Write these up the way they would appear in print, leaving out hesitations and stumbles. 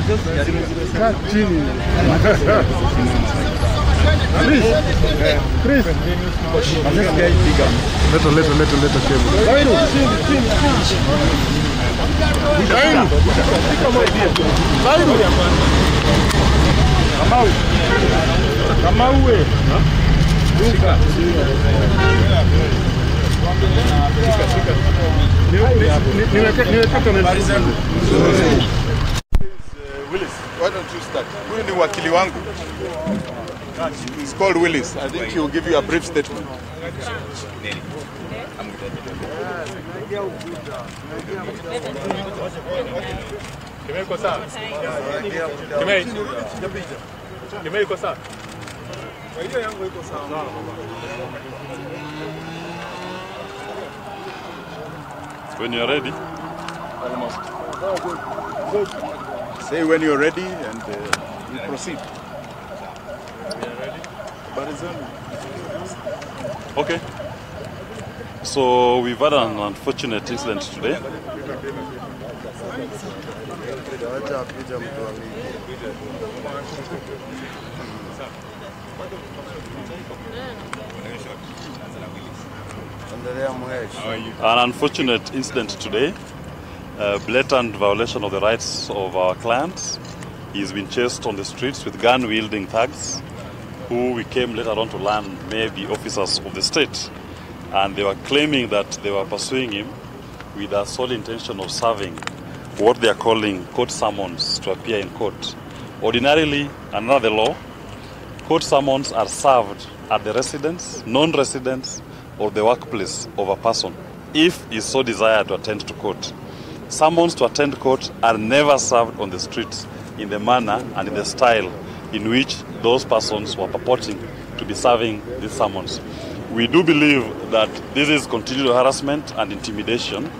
Chris. Little Willis, why don't you start? Huyu ni wakili wangu. He's called Willis. I think he will give you a brief statement. When you're ready. Almost. Say when you're ready and we proceed. Okay. So we've had an unfortunate incident today. An unfortunate incident today. Blatant violation of the rights of our clients. He's been chased on the streets with gun-wielding thugs, who we came later on to learn may be officers of the state. And they were claiming that they were pursuing him with the sole intention of serving what they are calling court summons to appear in court. Ordinarily, under the law, court summons are served at the residence, non-residence, or the workplace of a person, if he so desired to attend to court. Summons to attend court are never served on the streets in the manner and in the style in which those persons were purporting to be serving these summons. We do believe that this is continued harassment and intimidation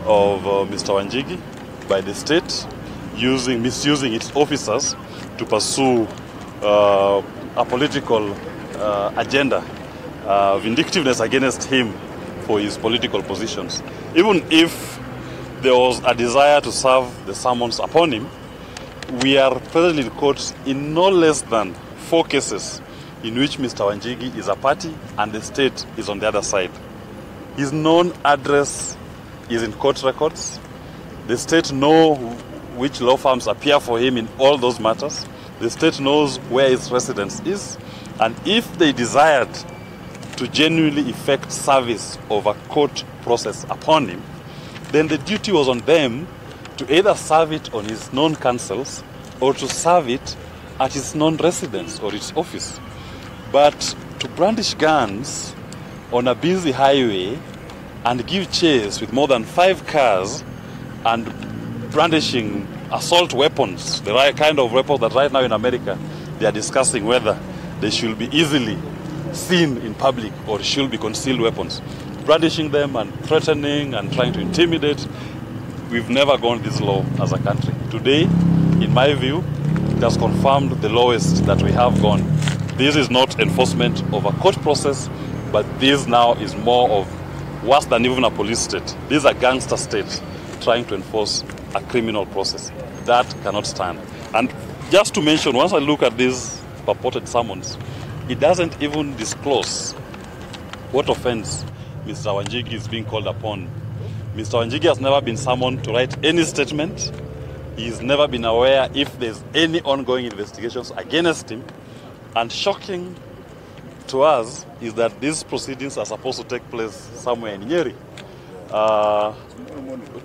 of Mr. Wanjigi by the state, misusing its officers to pursue a political agenda, vindictiveness against him for his political positions. Even if there was a desire to serve the summons upon him, we are presently in court in no less than 4 cases in which Mr. Wanjigi is a party and the state is on the other side. His known address is in court records. The state knows which law firms appear for him in all those matters. The state knows where his residence is. And if they desired to genuinely effect service of a court process upon him, then the duty was on them to either serve it on his known counsels or to serve it at his known residence or its office. But to brandish guns on a busy highway and give chase with more than 5 cars and brandishing assault weapons, the right kind of weapons that right now in America they are discussing whether they should be easily seen in public or should be concealed weapons, brandishing them and threatening and trying to intimidate. We've never gone this low as a country. Today, in my view, it has confirmed the lowest that we have gone. This is not enforcement of a court process, but this now is more of worse than even a police state. This is a gangster state trying to enforce a criminal process. That cannot stand. And just to mention, once I look at these purported summons, it doesn't even disclose what offense Mr. Wanjigi is being called upon. Mr. Wanjigi has never been summoned to write any statement. He's never been aware if there's any ongoing investigations against him. And shocking to us is that these proceedings are supposed to take place somewhere in Nyeri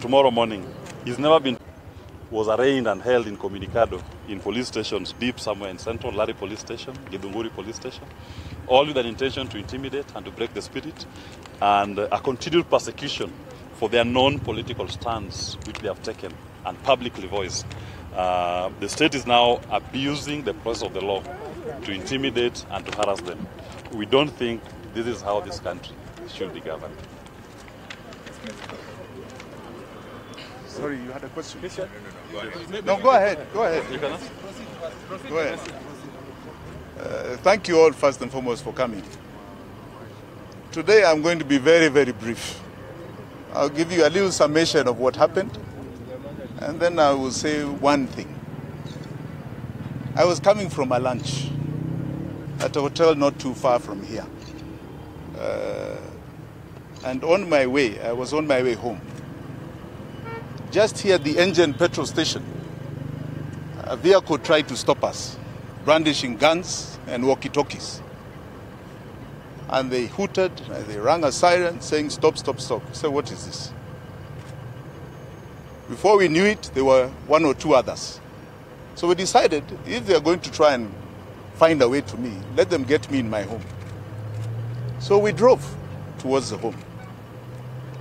tomorrow morning. He's never been, was arraigned and held in Communicado in police stations deep somewhere in Central, Lari Police Station, Gidunguri Police Station, all with an intention to intimidate and to break the spirit, and a continued persecution for their non-political stance which they have taken and publicly voiced. The state is now abusing the process of the law to intimidate and to harass them. We don't think this is how this country should be governed. Sorry, you had a question? No, go ahead. Go ahead. You can ask? Go ahead. Thank you all first and foremost for coming. Today I'm going to be very, very brief. I'll give you a little summation of what happened, and then I will say one thing. I was coming from a lunch at a hotel not too far from here. And on my way, I was on my way home. Just here at the Engine petrol station, a vehicle tried to stop us, brandishing guns and walkie-talkies. And they hooted, and they rang a siren saying, stop, stop, stop. So what is this? Before we knew it, there were one or two others. So we decided, if they're going to try and find a way to me, let them get me in my home. So we drove towards the home.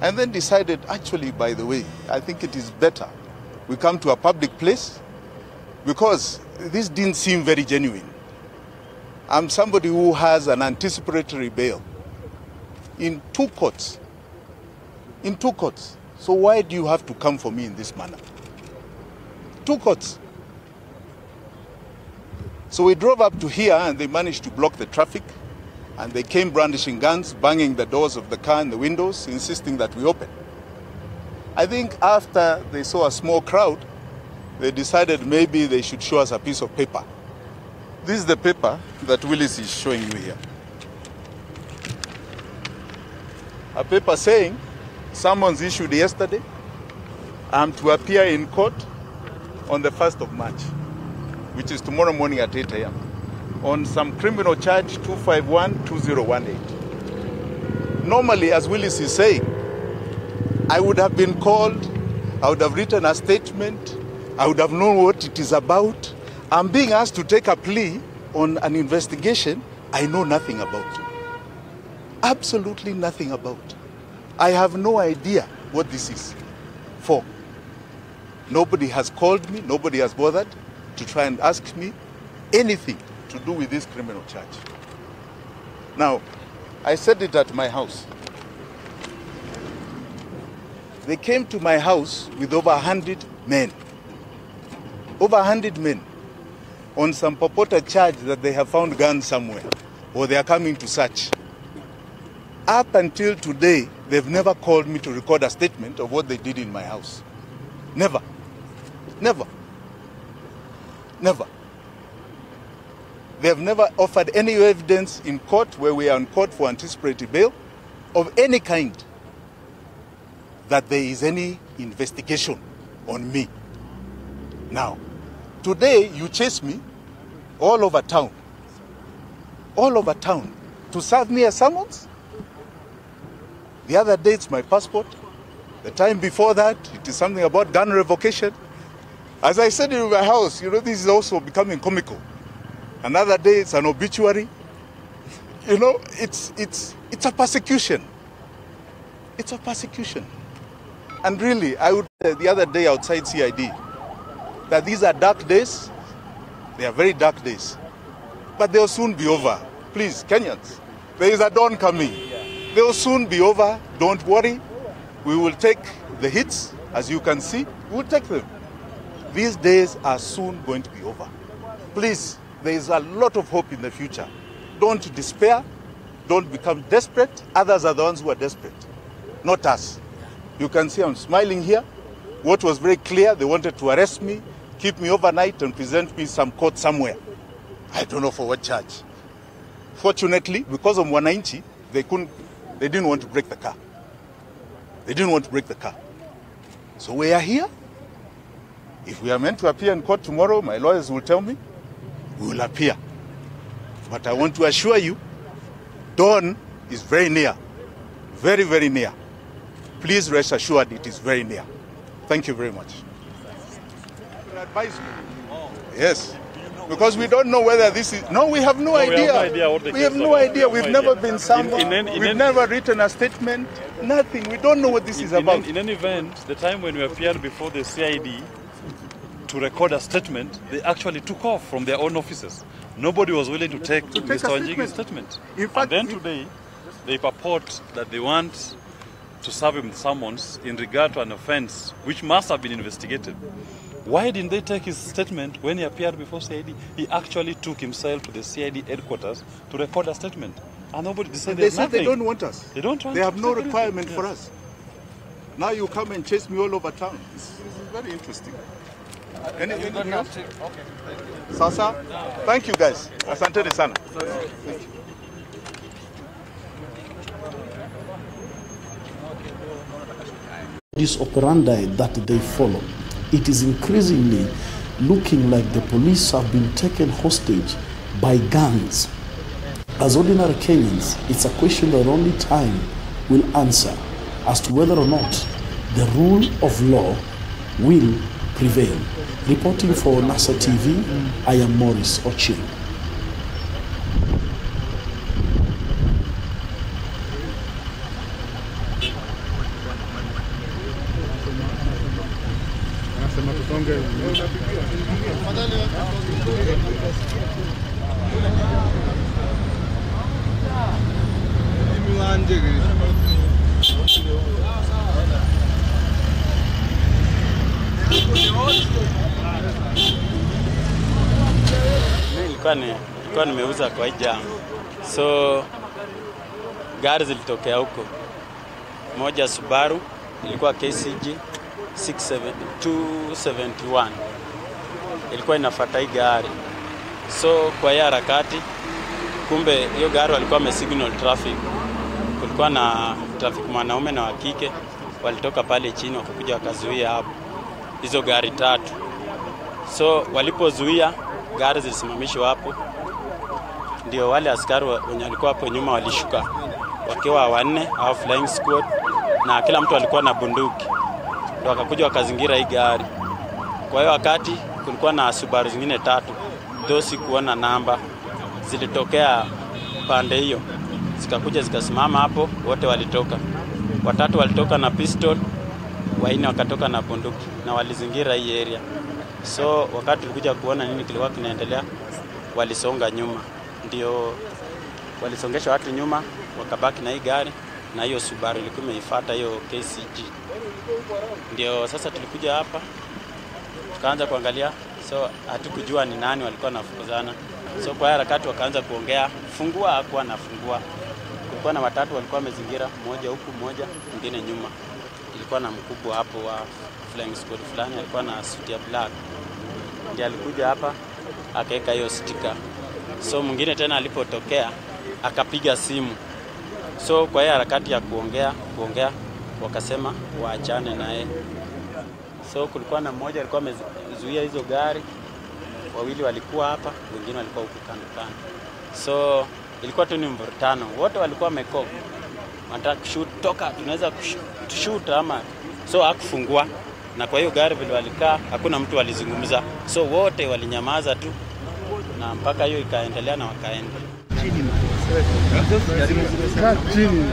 And then decided, actually, by the way, I think it is better we come to a public place, because this didn't seem very genuine. I'm somebody who has an anticipatory bail in 2 courts. In 2 courts. So why do you have to come for me in this manner? 2 courts. So we drove up to here and they managed to block the traffic. And they came brandishing guns, banging the doors of the car and the windows, insisting that we open. I think after they saw a small crowd, they decided maybe they should show us a piece of paper. This is the paper that Willis is showing you here. A paper saying, summons issued yesterday, I'm to appear in court on the 1st of March, which is tomorrow morning at 8 a.m. on some criminal charge 251-2018. Normally, as Willis is saying, I would have been called, I would have written a statement, I would have known what it is about. I'm being asked to take a plea on an investigation I know nothing about. Absolutely nothing about. I have no idea what this is for. Nobody has called me, nobody has bothered to try and ask me anything to do with this criminal charge. Now, I said it at my house. They came to my house with over 100 men. Over 100 men on some purported charge that they have found guns somewhere or they are coming to search. Up until today, they've never called me to record a statement of what they did in my house. Never. Never. Never. They have never offered any evidence in court where we are in court for anticipatory bail of any kind that there is any investigation on me. Now, today you chase me all over town to serve me a summons. The other day it's my passport. The time before that it is something about gun revocation. As I said in my house, you know, this is also becoming comical. Another day it's an obituary. You know, it's a persecution. It's a persecution. And really, I would say the other day outside CID that these are dark days. They are very dark days. But they'll soon be over. Please, Kenyans, there is a dawn coming. They'll soon be over. Don't worry. We will take the hits, as you can see. We'll take them. These days are soon going to be over. Please, there is a lot of hope in the future. Don't despair. Don't become desperate. Others are the ones who are desperate, not us. You can see I'm smiling here. What was very clear, they wanted to arrest me, keep me overnight and present me some court somewhere. I don't know for what charge. Fortunately, because of Wananchi, they didn't want to break the car. They didn't want to break the car. So we are here. If we are meant to appear in court tomorrow, my lawyers will tell me, we will appear. But I want to assure you, dawn is very near. Very, very near. Please rest assured it is very near. Thank you very much. Advise me. Yes. Because we don't know whether this is... No, we have no idea. We have no idea. We've never been summoned. We've never written a statement. Nothing. We don't know what this is about. In any event, the time when we appeared before the CID to record a statement, they actually took off from their own offices. Nobody was willing to take Mr. Wanjigi's statement. In fact, and then today, they purport that they want to serve him summons in regard to an offense which must have been investigated. Why didn't they take his statement when he appeared before CID? He actually took himself to the CID headquarters to record a statement. And nobody decided they said they don't want us. They don't want They have no requirement for us. Now you come and chase me all over town. This is very interesting. Anything else? Okay. Sasa, thank you guys. Asanteni sana. Thank you. This operandi that they follow, it is increasingly looking like the police have been taken hostage by gangs. As ordinary Kenyans, it's a question that only time will answer as to whether or not the rule of law will prevail. Reporting for NASA TV, I am Morris Oching. JIMI WANJIGI. Nilikuwa nimeuza kwa jam. So gari zilitokea huko. Moja Subaru ilikuwa KCG 271. Ilikuwa inafuata hii gari. So kwa hiyo harakati, kumbe hiyo gari walikuwa wamesignal traffic. Kulikuwa na traffic mwanaume na wa kike, walitoka pale chini wakakuja wakazuia hapo hizo gari tatu. So walipozuia gari zilisimamishwa hapo, ndio wale askari wenye walikuwa hapo nyuma walishuka wakiwa wanne au flying squad, na kila mtu alikuwa na bunduki. Ndio wakakuja wakazingira hii gari. Kwa hiyo wakati kulikuwa na Subaru zingine tatu, dosi kuona namba, zilitokea pande hiyo, zikakuja zikasimama hapo, wote walitoka. Watatu walitoka na pistol, wanne wakatoka na bunduki, na walizingira hii area. So wakati tulikuja kuona nini kilikuwa kinaendelea, walisonga nyuma. Ndio walisongesha watu nyuma, wakabaki na hii gari, na hiyo Subaru ilikuwa imeifuata hiyo KCG. Ndio sasa tulikuja hapa tukaanza kuangalia, so hatukujua ni nani walikuwa wanafukuzana. So kwa harakati wakaanza kuongea, fungua hakuwa anafungua. Kulikuwa na watatu walikuwa wamezingira, mmoja huku mmoja mwingine nyuma. Ilikuwa na mkubwa hapo wa flying squad fulani, alikuwa na suit ya black. Ndiye alikuja hapa akaweka hiyo sticker. So mwingine tena alipotokea akapiga simu. So kwa hiyo harakati ya kuongea wakasema waachane naye. So kulikuwa na mmoja alikuwa amezuia hizo gari, wawili walikuwa hapa, wengine walikuwa huko kando kando. So ilikuwa tu ni mvurutano, wote walikuwa wamekoka, wanataka kushoot, toka tunaweza kushoot ama. So hakufungua, na kwa hiyo gari vile walikaa hakuna mtu alizungumza, so wote walinyamaza tu, na mpaka hiyo ikaendelea na wakaenda Chini.